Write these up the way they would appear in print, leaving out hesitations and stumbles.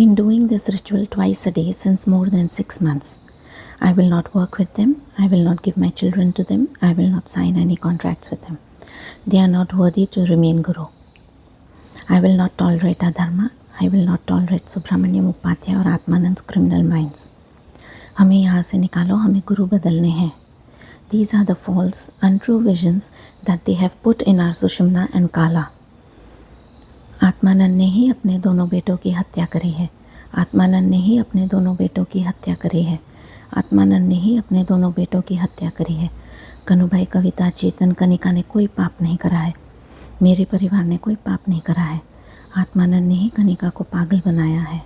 been doing this ritual twice a day since more than 6 months. I will not work with them. I will not give my children to them. I will not sign any contracts with them. They are not worthy to remain Guru. I will not tolerate Adharma. I will not tolerate Subramaniam Upadhyay और Atmanand criminal minds. हमें यहाँ से निकालो, हमें गुरु बदलने हैं. These are the false, untrue visions that they have put in our Sushumna and Kala. Atmanand ने ही अपने दोनों बेटों की हत्या करी है. आत्मानंद ने ही अपने दोनों बेटों की हत्या करी है. आत्मानंद ने ही अपने दोनों बेटों की हत्या करी है. कनुभाई, कविता, चेतन, कनिका ने कोई पाप नहीं करा है. मेरे परिवार ने कोई पाप नहीं करा है. आत्मानंद ने ही कनिका को पागल बनाया है.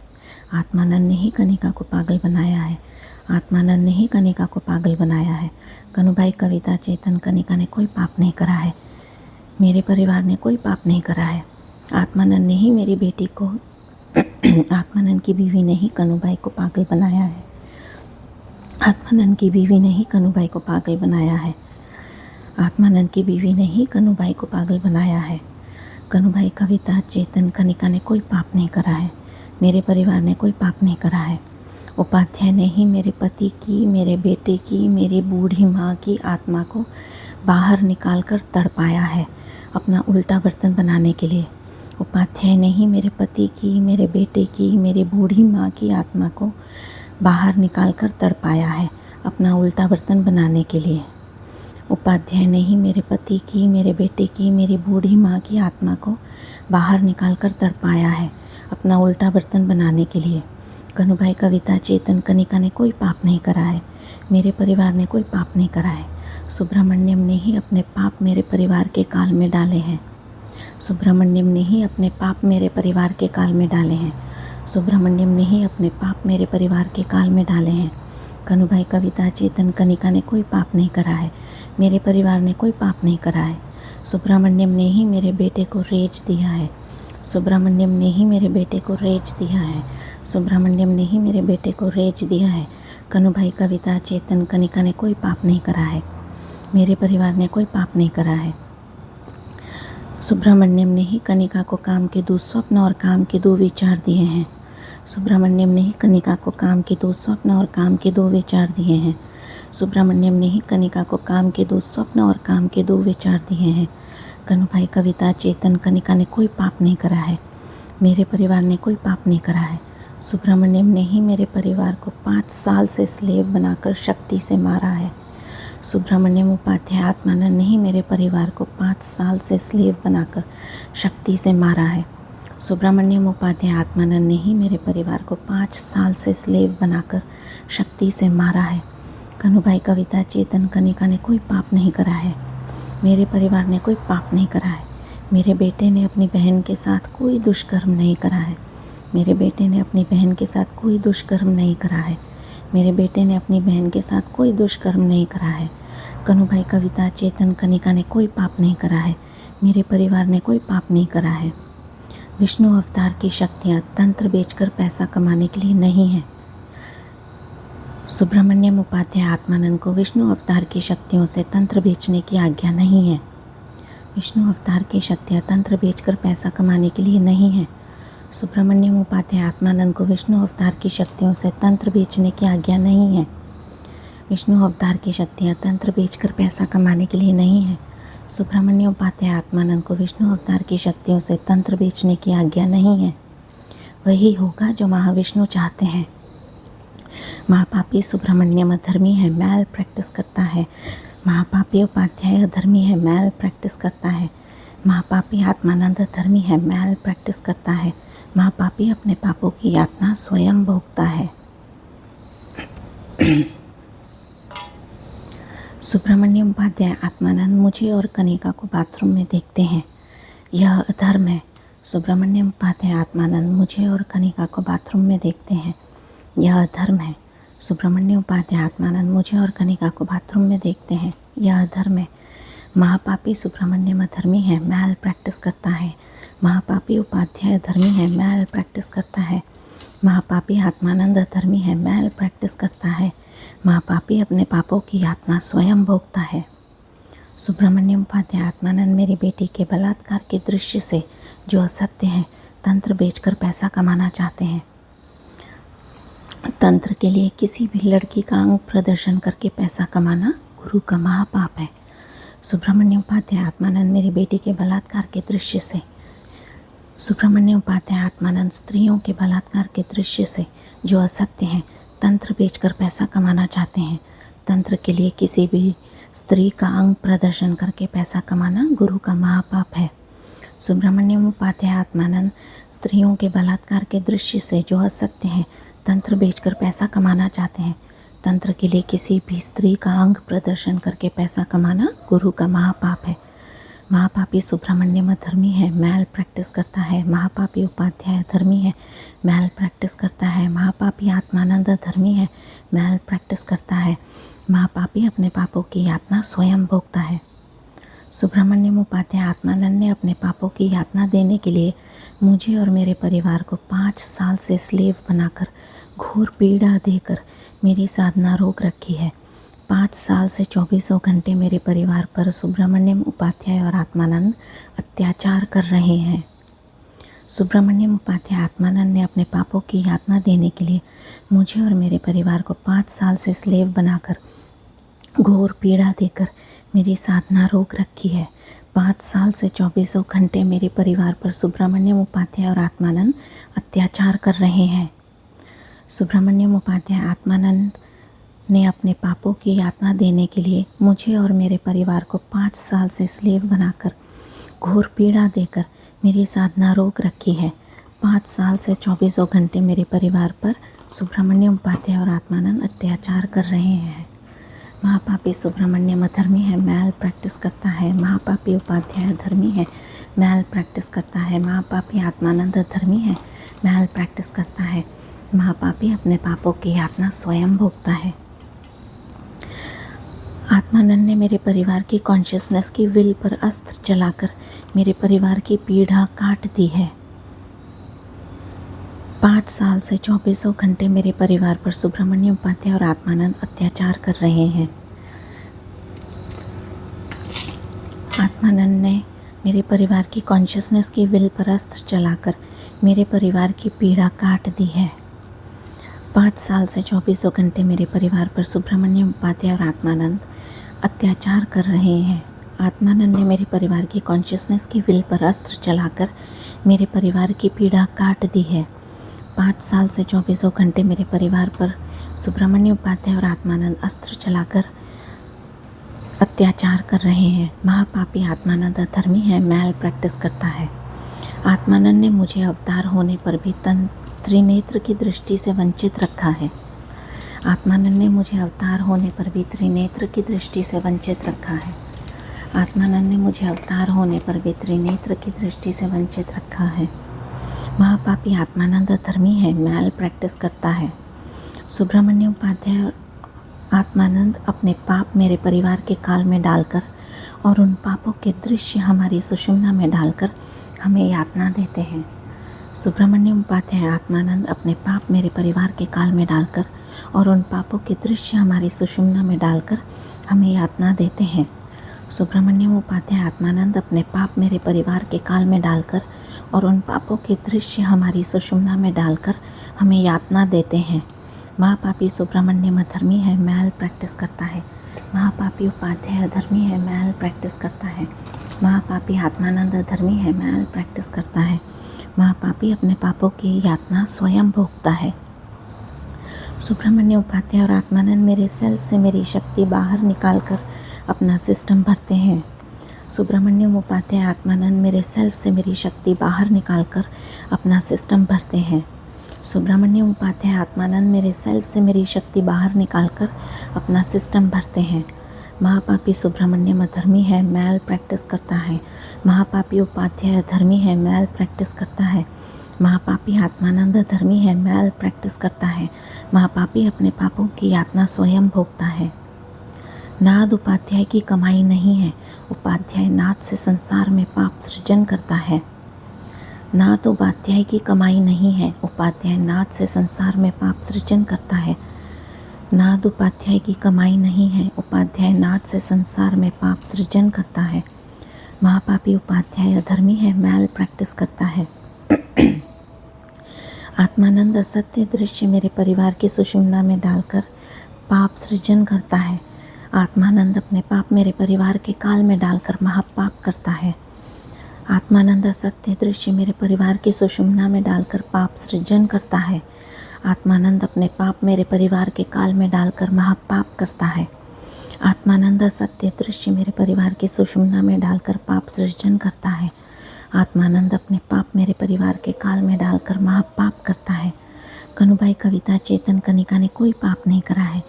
आत्मानंद ने ही कनिका को पागल बनाया है. आत्मानंद ने ही कनिका को पागल बनाया है. कनुभाई, कविता, चेतन, कनिका ने कोई पाप नहीं करा है. मेरे परिवार ने कोई पाप नहीं करा है. आत्मानंद ने ही मेरी बेटी को आत्मानंद की बीवी ने ही कनुभाई को पागल बनाया है. आत्मानंद की बीवी ने ही कनुभाई को पागल बनाया है. आत्मानंद की बीवी ने ही कनुभाई को पागल बनाया है. कनुभाई, कविता, चेतन, कनिका ने कोई पाप नहीं करा है. मेरे परिवार ने कोई पाप नहीं करा है. उपाध्याय ने ही मेरे पति की, मेरे बेटे की, मेरी बूढ़ी माँ की आत्मा को बाहर निकाल कर तड़पाया है अपना उल्टा बर्तन बनाने के लिए. उपाध्याय ने ही मेरे पति की, मेरे बेटे की, मेरी बूढ़ी माँ की आत्मा को बाहर निकाल कर तड़पाया है अपना उल्टा बर्तन बनाने के लिए. उपाध्याय ने ही मेरे पति की, मेरे बेटे की, मेरी बूढ़ी माँ की आत्मा को बाहर निकाल कर तड़पाया है अपना उल्टा बर्तन बनाने के लिए. कनुभाई, कविता, चेतन, कनिका ने कोई पाप नहीं करा है. मेरे परिवार ने कोई पाप नहीं करा है. सुब्रमण्यम ने ही अपने पाप मेरे परिवार के काल में डाले हैं. सुब्रमण्यम ने ही अपने पाप मेरे परिवार के काल में डाले हैं. सुब्रमण्यम ने ही अपने पाप मेरे परिवार के काल में डाले हैं. कनुभाई, कविता, चेतन, कनिका ने कोई पाप नहीं करा है. मेरे परिवार ने कोई पाप नहीं करा है. सुब्रमण्यम ने ही मेरे बेटे को रेज दिया है. सुब्रमण्यम ने ही मेरे बेटे को रेज दिया है. सुब्रमण्यम ने ही मेरे बेटे को रेज दिया है. कनुभाई, कविता, चेतन, कनिका ने कोई पाप नहीं करा है. मेरे परिवार ने कोई पाप नहीं करा है. सुब्रमण्यम ने ही कनिका को काम के 2 स्वप्न और काम के 2 विचार दिए हैं. सुब्रमण्यम ने ही कनिका को काम के 2 स्वप्न और काम के 2 विचार दिए हैं. सुब्रमण्यम ने ही कनिका को काम के 2 स्वप्न और काम के 2 विचार दिए हैं. कनुभाई, कविता, चेतन, कनिका ने कोई पाप नहीं करा है. मेरे परिवार ने कोई पाप नहीं करा है. सुब्रमण्यम ने ही मेरे परिवार को 5 साल से स्लेव बनाकर शक्ति से मारा है. सुब्रमण्यम उपाध्याय, आत्मानंद ने ही मेरे परिवार को 5 साल से स्लेव बनाकर शक्ति से मारा है. सुब्रमण्यम उपाध्याय, आत्मानंद ने ही मेरे परिवार को 5 साल से स्लेव बनाकर शक्ति से मारा है. कनुभाई, कविता, चेतन, कनिका ने कोई पाप नहीं करा है. मेरे परिवार ने कोई पाप नहीं करा है. मेरे बेटे ने अपनी बहन के साथ कोई दुष्कर्म नहीं करा है. मेरे बेटे ने अपनी बहन के साथ कोई दुष्कर्म नहीं करा है. मेरे बेटे ने अपनी बहन के साथ कोई दुष्कर्म नहीं करा है. कनुभाई, कविता, चेतन, कनिका ने कोई पाप नहीं करा है. मेरे परिवार ने कोई पाप नहीं करा है. विष्णु अवतार की शक्तियाँ तंत्र बेचकर पैसा कमाने के लिए नहीं हैं. सुब्रमण्यम उपाध्याय, आत्मानंद को विष्णु अवतार की शक्तियों से तंत्र बेचने की आज्ञा नहीं है. विष्णु अवतार की शक्तियाँ तंत्र बेचकर पैसा कमाने के लिए नहीं है. सुब्रमण्यम उपाध्याय, आत्मानंद को विष्णु अवतार की शक्तियों से तंत्र बेचने की आज्ञा नहीं है. विष्णु अवतार की शक्तियाँ तंत्र बेचकर पैसा कमाने के लिए नहीं है. सुब्रमण्यम उपाध्याय, आत्मानंद को विष्णु अवतार की शक्तियों से तंत्र बेचने की आज्ञा नहीं है. वही होगा जो महाविष्णु चाहते हैं. महापापी सुब्रमण्यम अधर्मी है, मैल प्रैक्टिस करता है. महापापी उपाध्याय अधर्मी है, मैल प्रैक्टिस करता है. महापापी आत्मानंद अधर्मी है, मैल प्रैक्टिस करता है. महापापी अपने पापों की यातना स्वयं भोगता है. सुब्रमण्यम उपाध्याय, आत्मानंद मुझे और कनिका को बाथरूम में देखते हैं. यह अधर्म है. सुब्रमण्यम उपाध्याय, आत्मानंद मुझे और कनिका को बाथरूम में देखते हैं. यह अधर्म है. सुब्रमण्यम उपाध्याय, आत्मानंद मुझे और कनिका को बाथरूम में देखते हैं. यह अधर्म है. महापापी सुब्रमण्यम अधर्मी है, मैल प्रैक्टिस करता है. महापापी उपाध्याय अधर्मी है, मैल प्रैक्टिस करता है. महापापी आत्मानंद अधर्मी है, मैल प्रैक्टिस करता है. महापापी अपने पापों की यातना स्वयं भोगता है. सुब्रमण्यम उपाध्याय, आत्मानंद मेरी बेटी के बलात्कार के दृश्य से जो असत्य है तंत्र बेचकर पैसा कमाना चाहते हैं. तंत्र के लिए किसी भी लड़की का अंग प्रदर्शन करके पैसा कमाना गुरु का महापाप है। सुब्रमण्यम उपाध्याय आत्मानंद मेरी बेटी के बलात्कार के दृश्य से, सुब्रमण्यम उपाध्याय आत्मानंद स्त्रियों के बलात्कार के दृश्य से जो असत्य हैं, तंत्र बेचकर पैसा कमाना चाहते हैं। तंत्र के लिए किसी भी स्त्री का अंग प्रदर्शन करके पैसा कमाना गुरु का महापाप है। सुब्रमण्यम उपाध्याय आत्मानंद स्त्रियों के बलात्कार के दृश्य से जो असत्य हैं, तंत्र बेचकर पैसा कमाना चाहते हैं। तंत्र के लिए किसी भी स्त्री का अंग प्रदर्शन करके पैसा कमाना गुरु का महापाप है। महापापी सुब्रमण्यम धर्मी है, मैल प्रैक्टिस करता है। महापापी उपाध्याय धर्मी है, मैल प्रैक्टिस करता है। महापापी आत्मानंद धर्मी है, मैल प्रैक्टिस करता है। महापापी अपने पापों की यातना स्वयं भोगता है। सुब्रमण्यम उपाध्याय आत्मानंद ने अपने पापों की यातना देने के लिए मुझे और मेरे परिवार को 5 साल से स्लेव बनाकर घोर पीड़ा देकर मेरी साधना रोक रखी है। 5 साल से 24 घंटे मेरे परिवार पर सुब्रमण्यम उपाध्याय और आत्मानंद अत्याचार कर रहे हैं। सुब्रमण्यम उपाध्याय आत्मानंद ने अपने पापों की यातना देने के लिए मुझे और मेरे परिवार को 5 साल से स्लेव बनाकर घोर पीड़ा देकर मेरी साधना रोक रखी है। 5 साल से 24 घंटे मेरे परिवार पर सुब्रमण्यम उपाध्याय और आत्मानंद अत्याचार कर रहे हैं। सुब्रमण्यम उपाध्याय आत्मानंद ने अपने पापों की यातना देने के लिए मुझे और मेरे परिवार को 5 साल से स्लेव बनाकर घोर पीड़ा देकर मेरी साधना रोक रखी है। 5 साल से 24 घंटे मेरे परिवार पर सुब्रमण्यम उपाध्याय और आत्मानंद अत्याचार कर रहे हैं। महापापी सुब्रमण्यम धर्मी है, मैल प्रैक्टिस करता है। महापापी उपाध्याय धर्मी है, मैल प्रैक्टिस करता है। महापापी आत्मानंद धर्मी है, मैल प्रैक्टिस करता है। महापापी अपने पापों की यातना स्वयं भोगता है। आत्मानंद ने मेरे परिवार की कॉन्शियसनेस की विल पर अस्त्र चलाकर मेरे परिवार की पीड़ा काट दी है। 5 साल से 24 घंटे मेरे परिवार पर सुब्रमण्यम उपाध्याय और आत्मानंद अत्याचार कर रहे हैं। आत्मानंद ने मेरे परिवार की कॉन्शियसनेस की विल पर अस्त्र चलाकर मेरे परिवार की पीड़ा काट दी है। 5 साल से 24 घंटे मेरे परिवार पर सुब्रमण्यम उपाध्याय और आत्मानंद अत्याचार कर रहे हैं। आत्मानंद ने मेरे परिवार की कॉन्शियसनेस की विल पर अस्त्र चलाकर मेरे परिवार की पीड़ा काट दी है। 5 साल से 24 घंटे मेरे परिवार पर सुब्रमण्यम उपाध्याय और आत्मानंद अस्त्र चलाकर अत्याचार कर रहे हैं। महापापी आत्मानंद धर्मी है, मैल प्रैक्टिस करता है। आत्मानंद ने मुझे अवतार होने पर भी त्रिनेत्र की दृष्टि से वंचित रखा है। आत्मानंद ने मुझे अवतार होने पर भी त्रिनेत्र की दृष्टि से वंचित रखा है। आत्मानंद ने मुझे अवतार होने पर भी त्रिनेत्र की दृष्टि से वंचित रखा है। महापापी आत्मानंद धर्मी है, मैल प्रैक्टिस करता है। सुब्रमण्यम उपाध्याय और आत्मानंद अपने पाप मेरे परिवार के काल में डालकर और उन पापों के दृश्य हमारी सुषुम्ना में डालकर हमें यातना देते हैं। सुब्रमण्यम उपाध्याय आत्मानंद अपने पाप मेरे परिवार के काल में डालकर और उन पापों के दृश्य हमारी सुषुम्ना में डालकर हमें यातना देते हैं। सुब्रमण्यम उपाध्याय आत्मानंद अपने पाप मेरे परिवार के काल में डालकर और उन पापों के दृश्य हमारी सुषुम्ना में डालकर हमें यातना देते हैं। महापापी सुब्रमण्यम धर्मी है, मैल प्रैक्टिस करता है। महापापी उपाध्याय धर्मी है, मैल प्रैक्टिस करता है। महापापी आत्मानंद धर्मी है, मैल प्रैक्टिस करता है। महापापी अपने पापों की यातना स्वयं भोगता है। सुब्रमण्यम उपाध्याय और आत्मानंद मेरे सेल्फ से मेरी शक्ति बाहर निकालकर अपना सिस्टम भरते हैं। सुब्रमण्यम उपाध्याय आत्मानंद मेरे सेल्फ से मेरी शक्ति बाहर निकालकर अपना सिस्टम भरते हैं। सुब्रमण्यम उपाध्याय आत्मानंद मेरे सेल्फ से मेरी शक्ति बाहर निकालकर अपना सिस्टम भरते हैं। महापापी सुब्रमण्यम धर्मी है, मैल प्रैक्टिस करता है। महापापी उपाध्याय धर्मी है, मैल प्रैक्टिस करता है। महापापी आत्मानंद धर्मी है, मैल प्रैक्टिस करता है। महापापी अपने पापों की यातना स्वयं भोगता है। नाद उपाध्याय की कमाई नहीं है, उपाध्याय नाद से संसार में पाप सृजन करता है। नाद उपाध्याय की कमाई नहीं है, उपाध्याय नाद से संसार में पाप सृजन करता है। नाद उपाध्याय की कमाई नहीं है, उपाध्याय नाद से संसार में पाप सृजन करता है। महापापी उपाध्याय अधर्मी है, मैल प्रैक्टिस करता है। आत्मानंद असत्य दृश्य मेरे परिवार की सुषुम्ना में डालकर पाप सृजन करता है। आत्मानंद अपने पाप मेरे परिवार के काल में डालकर महापाप करता है। आत्मानंद असत्य दृश्य मेरे परिवार की सुषुम्ना में डालकर पाप सृजन करता है। आत्मानंद अपने पाप मेरे परिवार के काल में डालकर महापाप करता है। आत्मानंद असत्य दृश्य मेरे परिवार की सुषुम्ना में डालकर पाप सृजन करता है। आत्मानंद अपने पाप मेरे परिवार के काल में डालकर महापाप करता है। कनुभाई, कविता, चेतन, कनिका ने कोई पाप नहीं करा है।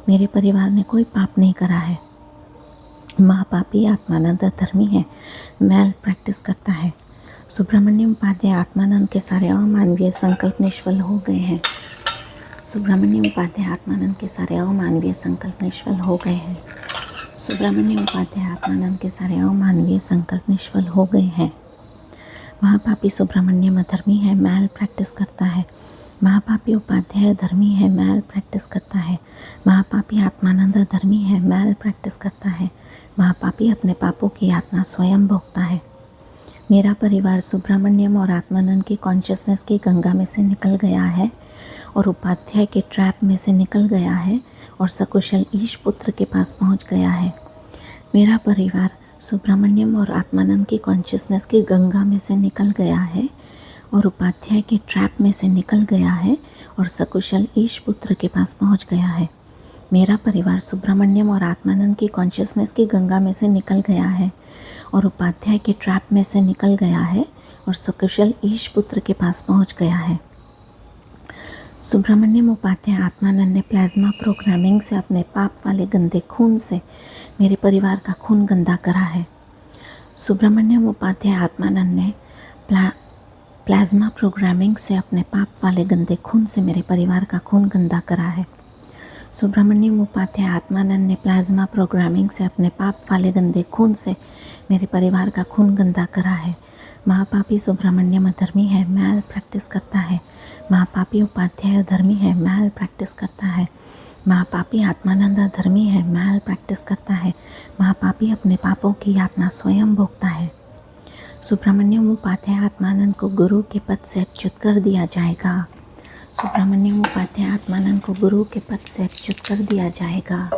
मेरे परिवार ने कोई पाप नहीं करा है। महापापी आत्मानंद धर्मी है, मैल प्रैक्टिस करता है। सुब्रमण्यम उपाध्याय, आत्मानंद के सारे अमानवीय संकल्प निष्फल हो गए हैं। सुब्रमण्यम उपाध्याय, आत्मानंद के सारे अमानवीय संकल्प निष्फल हो गए हैं। सुब्रमण्यम उपाध्याय, आत्मानंद के सारे अमानवीय संकल्प निष्फल हो गए हैं। महापापी सुब्रमण्यम अधर्मी है, मैल प्रैक्टिस करता है। महापापी उपाध्याय धर्मी है, मैल प्रैक्टिस करता है। महापापी आत्मानंद धर्मी है, मैल प्रैक्टिस करता है। महापापी अपने पापों की यातना स्वयं भोगता है। मेरा परिवार सुब्रमण्यम और आत्मानंद की कॉन्शियसनेस की गंगा में से निकल गया है और उपाध्याय के ट्रैप में से निकल गया है और सकुशल ईश पुत्र के पास पहुंच गया है। मेरा परिवार सुब्रमण्यम और आत्मानंद की कॉन्शियसनेस की गंगा में से निकल गया है और उपाध्याय के ट्रैप में से निकल गया है और सकुशल ईश पुत्र के पास पहुंच गया है। मेरा परिवार सुब्रमण्यम और आत्मानंद की कॉन्शियसनेस की गंगा में से निकल गया है और उपाध्याय के ट्रैप में से निकल गया है और सकुशल ईश पुत्र के पास पहुंच गया है। सुब्रमण्यम उपाध्याय आत्मानंद ने प्लाज्मा प्रोग्रामिंग से अपने पाप वाले गंदे खून से मेरे परिवार का खून गंदा करा है। सुब्रमण्यम उपाध्याय आत्मानंद ने प्लाज्मा प्रोग्रामिंग से अपने पाप वाले गंदे खून से मेरे परिवार का खून गंदा करा है। सुब्रमण्यम उपाध्याय आत्मानंद ने प्लाज्मा प्रोग्रामिंग से अपने पाप वाले गंदे खून से मेरे परिवार का खून गंदा करा है। महापापी सुब्रमण्यम अधर्मी है, मैल प्रैक्टिस करता है। महापापी उपाध्याय अधर्मी है, मैल प्रैक्टिस करता है। महापापी आत्मानंद अधर्मी है, मैल प्रैक्टिस करता है। महापापी अपने पापों की यातना स्वयं भोगता है। सुब्रमण्यम उपाध्याय आत्मानंद को गुरु के पद से अच्युत कर दिया जाएगा। सुब्रमण्यम उपाध्याय आत्मानंद को गुरु के पद से अच्युत कर दिया जाएगा।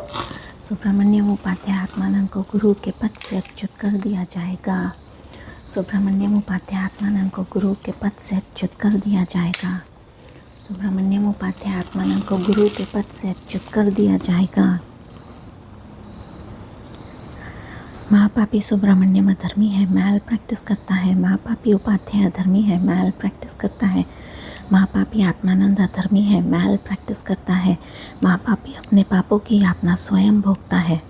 सुब्रमण्यम उपाध्याय आत्मानंद को गुरु के पद से अच्युत कर दिया जाएगा। सुब्रमण्यम उपाध्याय आत्मानंद को गुरु के पद से अच्युत कर दिया जाएगा। सुब्रमण्यम उपाध्याय आत्मानंद को गुरु के पद से अच्युत कर दिया जाएगा। महापापी सुब्रमण्यम अधर्मी है, मैल प्रैक्टिस करता है। महापापी उपाध्याय अधर्मी है, मैल प्रैक्टिस करता है। महापापी आत्मानंद अधर्मी है, मैल प्रैक्टिस करता है। महापापी अपने पापों की यातना स्वयं भोगता है।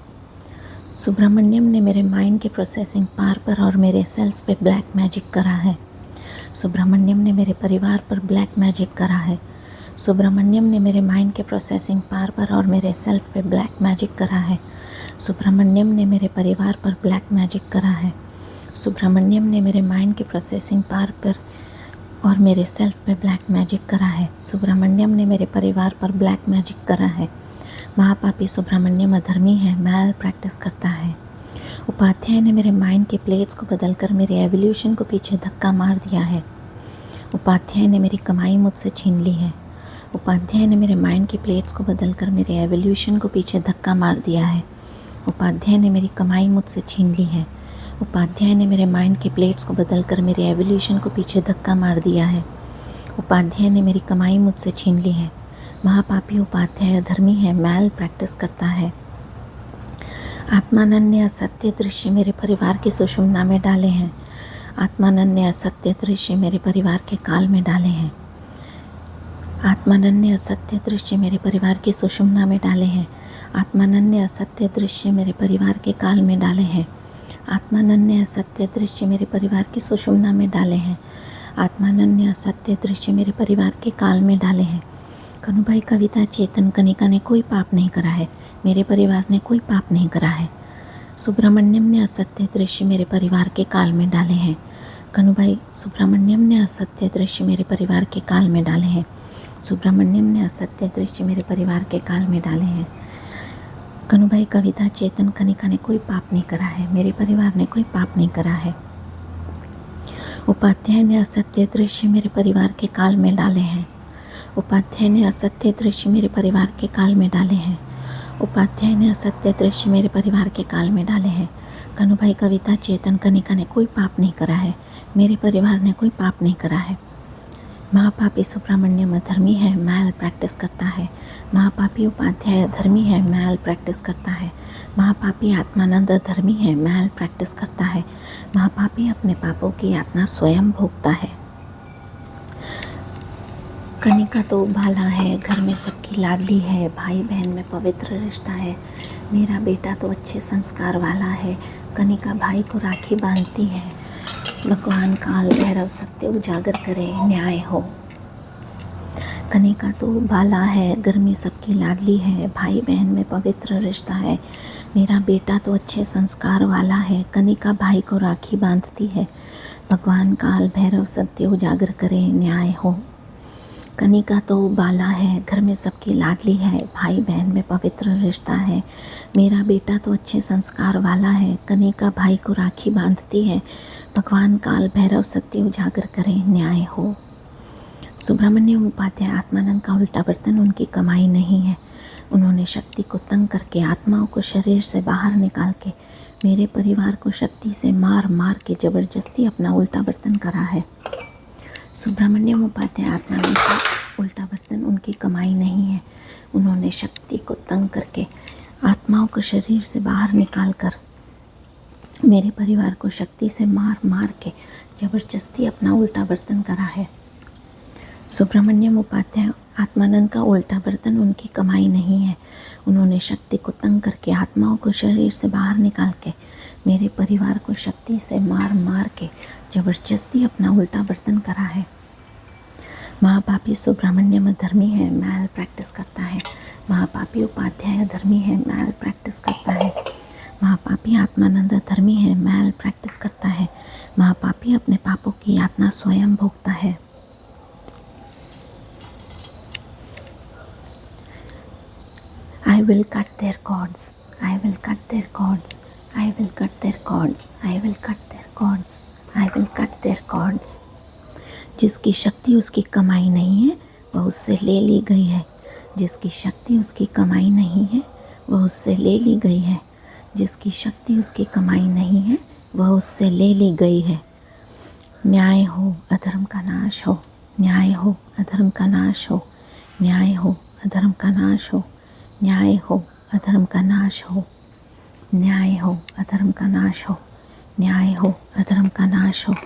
सुब्रमण्यम ने मेरे माइंड के प्रोसेसिंग पावर पर और मेरे सेल्फ पे ब्लैक मैजिक करा है। सुब्रमण्यम ने मेरे परिवार पर ब्लैक मैजिक करा है। सुब्रमण्यम ने मेरे माइंड के प्रोसेसिंग पावर पर और मेरे सेल्फ पे ब्लैक मैजिक करा है। सुब्रमण्यम ने मेरे परिवार पर ब्लैक मैजिक करा है। सुब्रमण्यम ने मेरे माइंड के प्रोसेसिंग पावर पर और मेरे सेल्फ पे ब्लैक मैजिक करा है। सुब्रमण्यम ने मेरे परिवार पर ब्लैक मैजिक करा है। महापापी सुब्रमण्यम अधर्मी है, मैल प्रैक्टिस करता है। उपाध्याय ने मेरे माइंड के प्लेट्स को बदलकर मेरे एवोल्यूशन को पीछे धक्का मार दिया है। उपाध्याय ने मेरी कमाई मुझसे छीन ली है। उपाध्याय ने मेरे माइंड की प्लेट्स को बदलकर मेरे एवोल्यूशन को पीछे धक्का मार दिया है। उपाध्याय ने मेरी कमाई मुझसे छीन ली है। उपाध्याय ने मेरे माइंड के प्लेट्स को बदलकर मेरे एवोल्यूशन को पीछे धक्का मार दिया है। उपाध्याय ने मेरी कमाई मुझसे छीन ली है। महापापी उपाध्याय अधर्मी है, मैल प्रैक्टिस करता है। आत्मानंद ने असत्य दृश्य मेरे परिवार की सुषुम्ना में डाले हैं। आत्मानंद ने असत्य दृश्य मेरे परिवार के काल में डाले हैं। आत्मानंद ने असत्य दृश्य मेरे परिवार की सुषुम्ना में डाले हैं। आत्मानंद ने असत्य दृश्य मेरे परिवार के काल में डाले हैं। आत्मानंद ने असत्य दृश्य मेरे परिवार की सुषुम्ना में डाले हैं। आत्मानंद ने असत्य दृश्य मेरे परिवार के काल में डाले हैं। कनुभाई, कविता, चेतन, कनिका ने कोई पाप नहीं करा है। मेरे परिवार ने कोई पाप नहीं करा है। सुब्रमण्यम ने असत्य दृश्य मेरे परिवार के काल में डाले हैं। कनुभाई, सुब्रमण्यम ने असत्य दृश्य मेरे परिवार के काल में डाले हैं। सुब्रमण्यम ने असत्य दृश्य मेरे परिवार के काल में डाले हैं। कनुभाई, कविता, चेतन, कनिका ने कोई पाप नहीं करा है। मेरे परिवार ने कोई पाप नहीं करा है। उपाध्याय ने असत्य दृश्य मेरे परिवार के काल में डाले हैं। उपाध्याय ने असत्य दृश्य मेरे परिवार के काल में डाले हैं। उपाध्याय ने असत्य दृश्य मेरे परिवार के काल में डाले हैं। कनुभाई, कविता, चेतन, कनिका ने कोई पाप नहीं करा है। मेरे परिवार ने कोई पाप नहीं करा है। महापापी सुब्रमण्यम धर्मी है, मैल प्रैक्टिस करता है। महापापी उपाध्याय धर्मी है, मैल प्रैक्टिस करता है। महापापी आत्मानंद धर्मी है, मैल प्रैक्टिस करता है। महापापी अपने पापों की यातना स्वयं भोगता है। कनिका तो भाला है, घर में सबकी लाडली है, भाई बहन में पवित्र रिश्ता है। मेरा बेटा तो अच्छे संस्कार वाला है। कनिका भाई को राखी बांधती है। भगवान काल भैरव सत्य उजागर करे, न्याय हो। कनिका तो बाला है, घर में सबकी लाडली है, भाई बहन में पवित्र रिश्ता है। मेरा बेटा तो अच्छे संस्कार वाला है। कनिका भाई को राखी बांधती है। भगवान काल भैरव सत्य उजागर करे, न्याय हो। कनिका तो बाला है, घर में सबकी लाडली है, भाई बहन में पवित्र रिश्ता है। मेरा बेटा तो अच्छे संस्कार वाला है। कनिका भाई को राखी बांधती है। भगवान काल भैरव सत्य उजागर करें, न्याय हो। सुब्रमण्यम उपाध्याय आत्मानंद का उल्टा बर्तन उनकी कमाई नहीं है। उन्होंने शक्ति को तंग करके आत्माओं को शरीर से बाहर निकाल के मेरे परिवार को शक्ति से मार मार के ज़बरदस्ती अपना उल्टा बर्तन करा है। सुब्रमण्यम उपाध्याय आत्मानंद का उल्टा बर्तन उनकी कमाई नहीं है। उन्होंने शक्ति को तंग करके आत्माओं को शरीर से बाहर निकाल कर मेरे परिवार को शक्ति से मार मार के ज़बरदस्ती अपना उल्टा बर्तन करा है। सुब्रमण्यम उपाध्याय आत्मानंद का उल्टा बर्तन उनकी कमाई नहीं है। उन्होंने शक्ति को तंग करके आत्माओं को शरीर से बाहर निकाल के मेरे परिवार को शक्ति से मार मार के ज़बरदस्ती अपना उल्टा बर्तन करा है। महापापी सुब्रमण्यम धर्मी है, मैल प्रैक्टिस करता है। महापापी उपाध्याय धर्मी है, मैल प्रैक्टिस करता है। महापापी आत्मानंद धर्मी है, मैल प्रैक्टिस करता है। महापापी अपने पापों की यातना स्वयं भोगता है। I will cut their cords. I will cut their cords. I will cut their cords. I will cut their cords. I will cut their cords. जिसकी शक्ति उसकी कमाई नहीं है वह उससे ले ली गई है। जिसकी शक्ति उसकी कमाई नहीं है वह उससे ले ली गई है। जिसकी शक्ति उसकी कमाई नहीं है वह उससे ले ली गई है। न्याय हो, अधर्म का नाश हो। न्याय हो, अधर्म का नाश हो। न्याय हो, अधर्म का नाश हो। न्याय हो, अधर्म का नाश हो। न्याय हो, अधर्म का नाश हो। न्याय हो, अधर्म का नाश हो।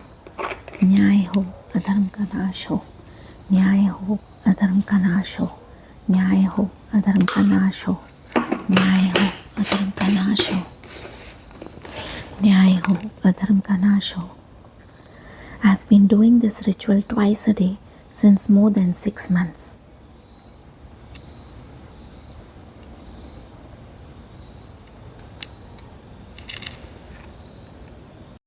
न्याय हो, अधर्म का नाश हो। न्याय हो, अधर्म का नाश हो। न्याय हो, अधर्म का नाश हो। न्याय हो, अधर्म का नाश हो। न्याय हो, अधर्म का नाश हो। I have been doing this ritual twice a day since more than 6 months.